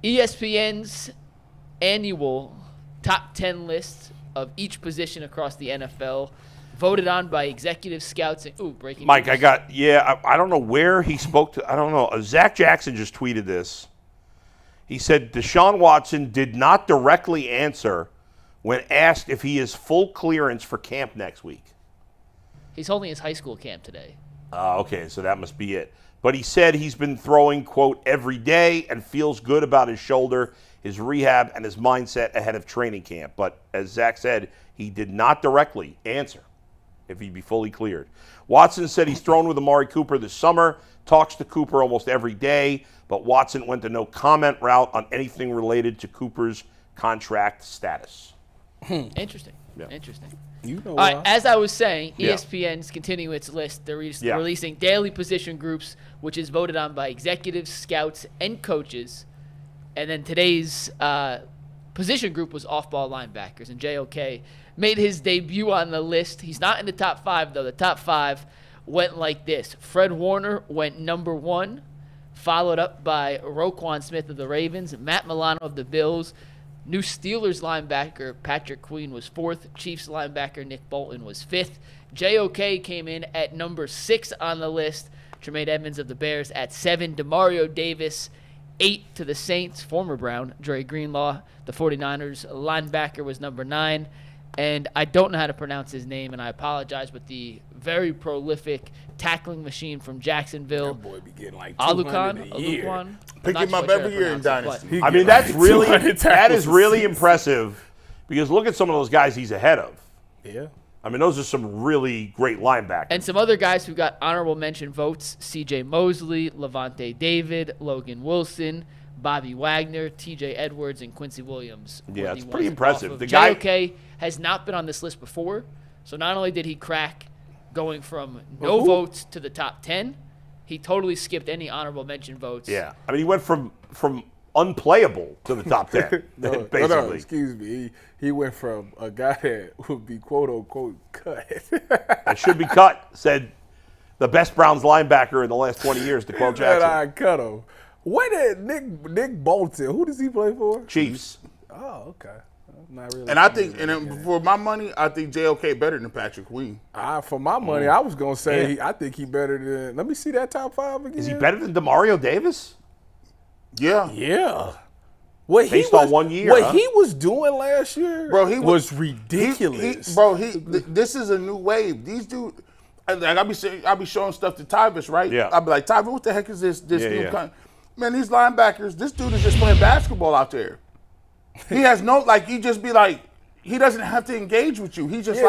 ESPN's annual top 10 list of each position across the NFL, voted on by executive scouts. Breaking Mike, news. I don't know where he spoke to. I don't know. Zach Jackson just tweeted this. He said Deshaun Watson did not directly answer when asked if he has full clearance for camp next week. He's holding his high school camp today. Okay, so that must be it. But he said he's been throwing, quote, every day and feels good about his shoulder, his rehab, and his mindset ahead of training camp. But as Zach said, he did not directly answer if he'd be fully cleared. Watson said he's thrown with Amari Cooper this summer, talks to Cooper almost every day, but Watson went the no comment route on anything related to Cooper's contract status. Interesting. Yeah. Interesting. You know All right, why. as I was saying, ESPN's continuing its list. They're releasing daily position groups, which is voted on by executives, scouts, and coaches. And then today's position group was off-ball linebackers, and JOK made his debut on the list. He's not in the top 5, though. The top 5 went like this. Fred Warner went number 1, followed up by Roquan Smith of the Ravens, Matt Milano of the Bills. New Steelers linebacker Patrick Queen was 4th. Chiefs linebacker Nick Bolton was 5th. JOK came in at number 6 on the list. Tremaine Edmonds of the Bears at 7. Demario Davis, 8 to the Saints. Former Brown, Dre Greenlaw, the 49ers linebacker, was number 9. And I don't know how to pronounce his name, and I apologize, but the very prolific tackling machine from Jacksonville, That boy be getting like 200 a year. Alukan. Pick him up every year in Dynasty. I mean, that's really impressive because look at some of those guys he's ahead of. Yeah. I mean, those are some really great linebackers. And some other guys who got honorable mention votes: C.J. Mosley, Levante David, Logan Wilson, Bobby Wagner, T.J. Edwards, and Quincy Williams. Yeah, it's pretty impressive. The JOK has not been on this list before, so not only did he crack going from no votes to the top 10, he totally skipped any honorable mention votes. Yeah, I mean, he went from unplayable to the top 10, basically. No, excuse me. He went from a guy that would be quote-unquote cut. That should be cut, said the best Browns linebacker in the last 20 years, to quote Jackson. I cut him. What did Nick Bolton, who does he play for? Chiefs. Oh, okay. Not really. And I think, for my money, I think JOK better than Patrick Queen. For my money, I was going to say I think he better than – let me see that top 5 again. Is he better than Demario Davis? Yeah. Yeah. Based on 1 year. What he was doing last year was ridiculous. This is a new wave. These dudes – I'll be showing stuff to Tyvis, right? Yeah. I'll be like, Tyvis, what the heck is this new kind? Man, these linebackers, this dude is just playing basketball out there. He has he just be like, he doesn't have to engage with you. He's just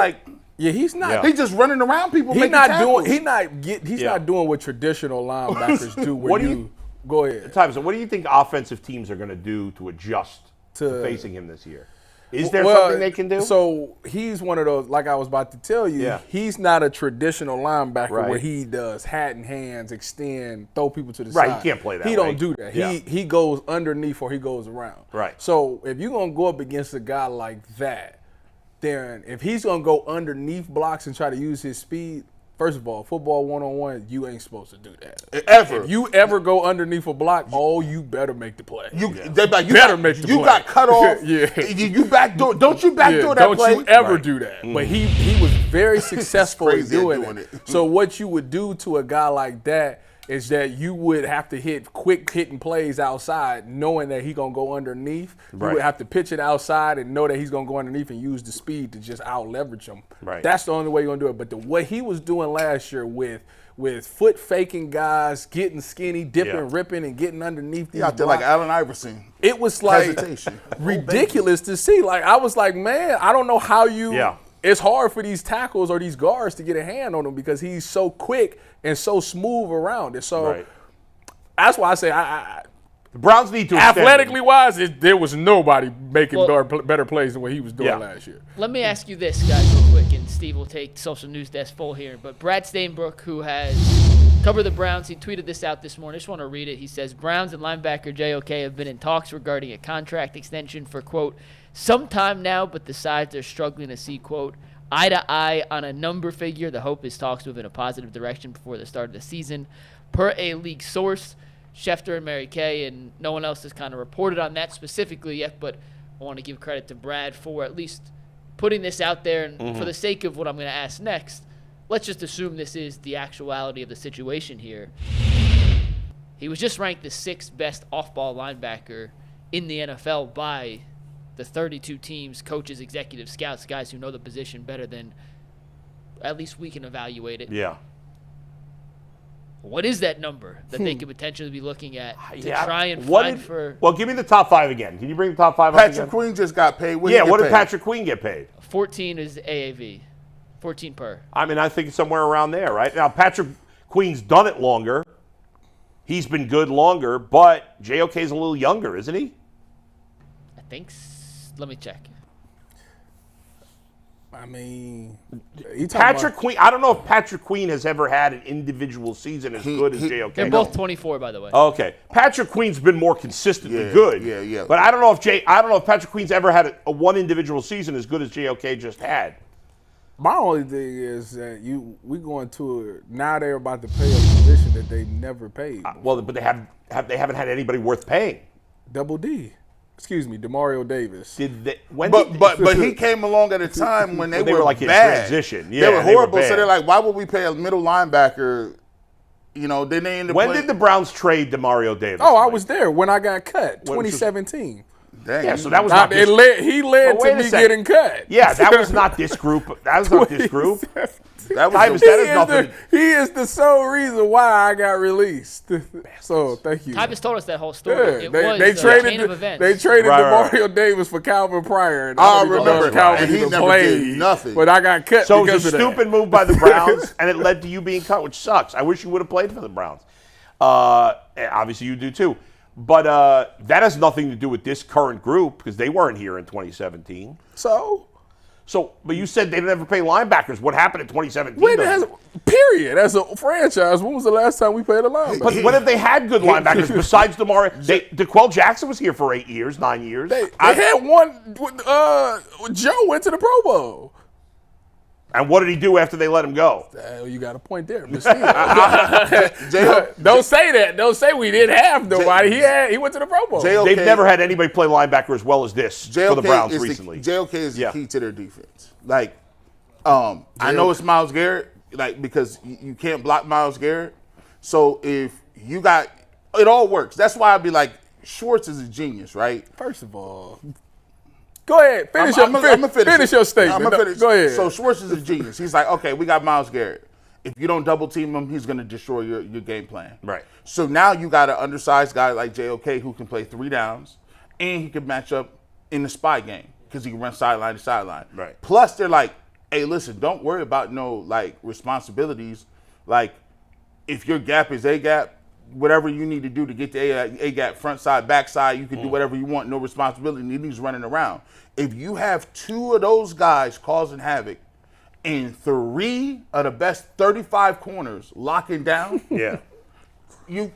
he's not. He's just running around people. He's making not tackles. doing. He's not doing what traditional linebackers do. Go ahead. Tyvis, what do you think offensive teams are going to do to adjust to facing him this year? Is there something they can do? So he's one of those, like I was about to tell you, he's not a traditional linebacker where he does hat and hands, extend, throw people to the side. Right, he can't play that He way. don't do that. Yeah. He goes underneath or he goes around. Right. So if you're going to go up against a guy like that, then if he's going to go underneath blocks and try to use his speed, first of all, football one-on-one, you ain't supposed to do that. Ever. If you ever go underneath a block, you better make the play. You got cut off. You backdoor. Don't you backdoor that play? Don't you ever do that. But he was very successful in doing it. So what you would do to a guy like that is that you would have to hit quick hitting plays outside, knowing that he's going to go underneath. You would have to pitch it outside and know that he's going to go underneath and use the speed to just out-leverage him. Right. That's the only way you're going to do it. But what he was doing last year with foot faking guys, getting skinny, dipping, ripping, and getting underneath these out there like Allen Iverson. It was like ridiculous to see. Like, I was like, man, I don't know how you it's hard for these tackles or these guards to get a hand on him because he's so quick and so smooth around it. So that's why I say the Browns need to athletically wise, there was nobody making better plays than what he was doing last year. Let me ask you this, guys, real quick, and Steve will take Social News Desk full here. But Brad Stainbrook, who has covered the Browns, he tweeted this out this morning. I just want to read it. He says, Browns and linebacker JOK have been in talks regarding a contract extension for, quote, some time now, but the sides are struggling to see, quote, eye to eye on a number figure. The hope is talks move in a positive direction before the start of the season. Per a league source, Schefter and Mary Kay, and no one else has kind of reported on that specifically yet, but I want to give credit to Brad for at least putting this out there. And for the sake of what I'm going to ask next, let's just assume this is the actuality of the situation here. He was just ranked the 6th best off-ball linebacker in the NFL by the 32 teams, coaches, executives, scouts, guys who know the position better than at least we can evaluate it. Yeah. What is that number that they could potentially be looking at to try and for? Well, give me the top 5 again. Can you bring the top 5 up Patrick again? Queen just got paid. What did Patrick Queen get paid? 14 is AAV. 14 per. I mean, I think it's somewhere around there, right? Now, Patrick Queen's done it longer. He's been good longer, but JOK's a little younger, isn't he? I think. Let me check. I mean, Patrick Queen. I don't know if Patrick Queen has ever had an individual season as good as JOK. They're both 24, by the way. Okay, Patrick Queen's been more consistently good. Yeah. But I don't know if Patrick Queen's ever had a one individual season as good as JOK just had. My only thing is that we going to now they're about to pay a position that they never paid. Well, but they haven't had anybody worth paying. Double D. Excuse me, Demario Davis. Did they, but he came along at a time when they were like bad. in transition. Yeah, they were horrible. So they're like, why would we pay a middle linebacker? You know, then they ended up When did the Browns trade Demario Davis? Oh, I was there when I got cut, 2017. Dang. Yeah, so that was not this. He led to me getting cut. Yeah, that was not this group. That was not this group. That was Tyvis, that is nothing. He is the sole reason why I got released. So thank you. Tyvis told us that whole story. Yeah, It was they a traded chain of events. They traded Right. Demario Davis for Calvin Pryor. And I remember Calvin and he even never played, did nothing. But I got cut So it because was a of that. stupid move by the Browns, and it led to you being cut, which sucks. I wish you would have played for the Browns. Obviously, you do too. But that has nothing to do with this current group because they weren't here in 2017. So, but you said they didn't ever pay linebackers. What happened in 2017? Period. As a franchise, when was the last time we paid a linebacker? But when have they had good linebackers besides Demario? DeQuell Jackson was here for 8 years, 9 years. They had one. Joe went to the Pro Bowl. And what did he do after they let him go? You got a point there. But don't say that. Don't say we didn't have nobody. He went to the Pro Bowl. They've never had anybody play linebacker as well as this for the Browns recently. JOK is the key to their defense. Like, I know it's Myles Garrett, like because you can't block Myles Garrett. So if you got, it all works. That's why I'd be like, Schwartz is a genius, right? First of all. Go ahead. Finish your statement. Go ahead. So Schwartz is a genius. He's like, okay, we got Myles Garrett. If you don't double team him, he's going to destroy your game plan. Right. So now you got an undersized guy like JOK who can play 3 downs, and he can match up in the spy game because he can run sideline to sideline. Right. Plus, they're like, hey, listen, don't worry about no like responsibilities. Like, if your gap is A gap, whatever you need to do to get the A gap, front side, back side, you can do whatever you want, no responsibility, and he's running around. If you have 2 of those guys causing havoc and 3 of the best 35 corners locking down, you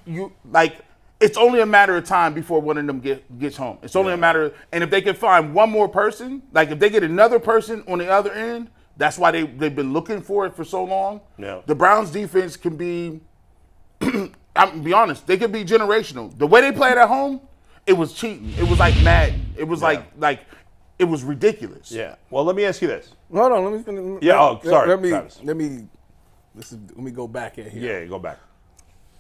like it's only a matter of time before one of them gets home. It's only a matter of, and if they can find one more person, like if they get another person on the other end, that's why they've been looking for it for so long. Yeah. The Browns defense can be I'm gonna be honest, they could be generational. The way they played at home, it was cheating. It was like Madden. It was like it was ridiculous. Yeah. Well, let me ask you this. Hold on. Let me. Sorry. Let me go back in here. Yeah, go back.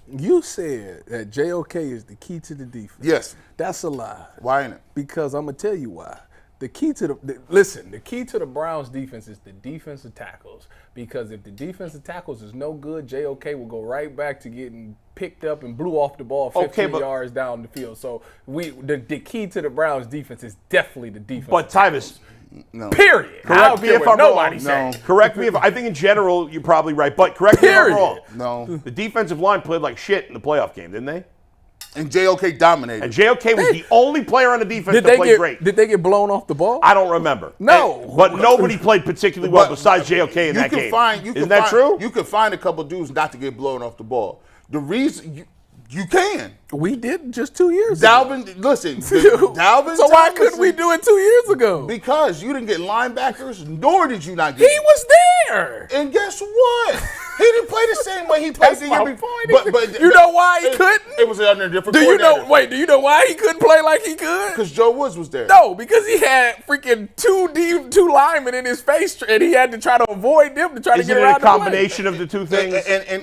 You said that JOK is the key to the defense. Yes. That's a lie. Why ain't it? Because I'm gonna tell you why. The key to the key to the Browns defense is the defensive tackles. Because if the defensive tackles is no good, JOK will go right back to getting picked up and blew off the ball 15 yards down the field. So the key to the Browns defense is definitely the defense. But Tyvis, No. Period. Correct me if I'm nobody wrong. said. No. Correct me if I think in general you're probably right, but correct me if I'm wrong. No. The defensive line played like shit in the playoff game, didn't they? And JOK dominated. And JOK was the only player on the defense that played great. Did they get blown off the ball? I don't remember. No. But nobody played particularly well besides JOK in that game. Isn't that true? You can find a couple dudes not to get blown off the ball. The reason you can. We did just 2 years ago. Dalvin, So why couldn't we do it 2 years ago? Because you didn't get linebackers, nor did you not get. He was there. And guess what? didn't play the same way he played the year before. But you know why he couldn't? It was under a different Do you know why he couldn't play like he could? Because Joe Woods was there. No, because he had freaking two linemen in his face, and he had to try to avoid them to try to get around. Isn't it a combination of the two things?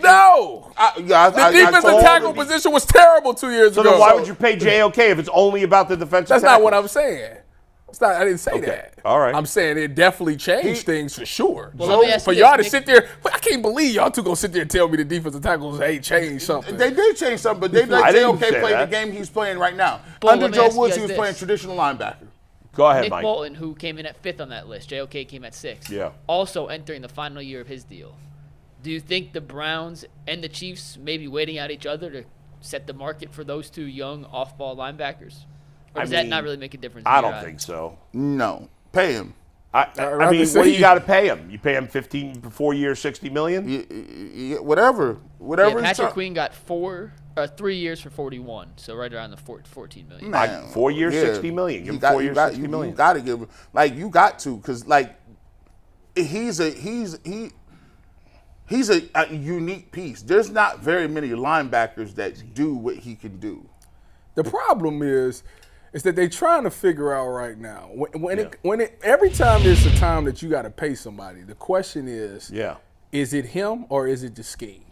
No. The defensive tackle position was terrible 2 years ago. So then why would you pay JOK if it's only about the defensive tackle? That's not what I'm saying. I didn't say that. All right. I'm saying it definitely changed things for sure. Well, let me ask for you y'all this, to sit there, I can't believe y'all two gonna sit there and tell me the defensive tackles ain't changed something. They did change something, but they let JOK play the game he's playing right now. Under Joe Woods, he was playing traditional linebacker. Go ahead, Nick Mike. Bolton, who came in at 5th on that list, JOK came at 6th. Yeah. Also entering the final year of his deal. Do you think the Browns and the Chiefs may be waiting out each other to set the market for those two young off-ball linebackers? Or does that not really make a difference? I don't think so. No. Pay him. I mean, what do you got to pay him? You pay him 4 years, $60 million? Whatever. Yeah, Patrick Queen got 3 years for 41, so right around the 14 million. Man, 4 years, $60 million. Give him 4 years, $60 million. You got to give him, you got to, because he's a unique piece. There's not very many linebackers that do what he can do. The problem is that they're trying to figure out right now. Every time there's a time that you got to pay somebody, the question is, is it him or is it the scheme?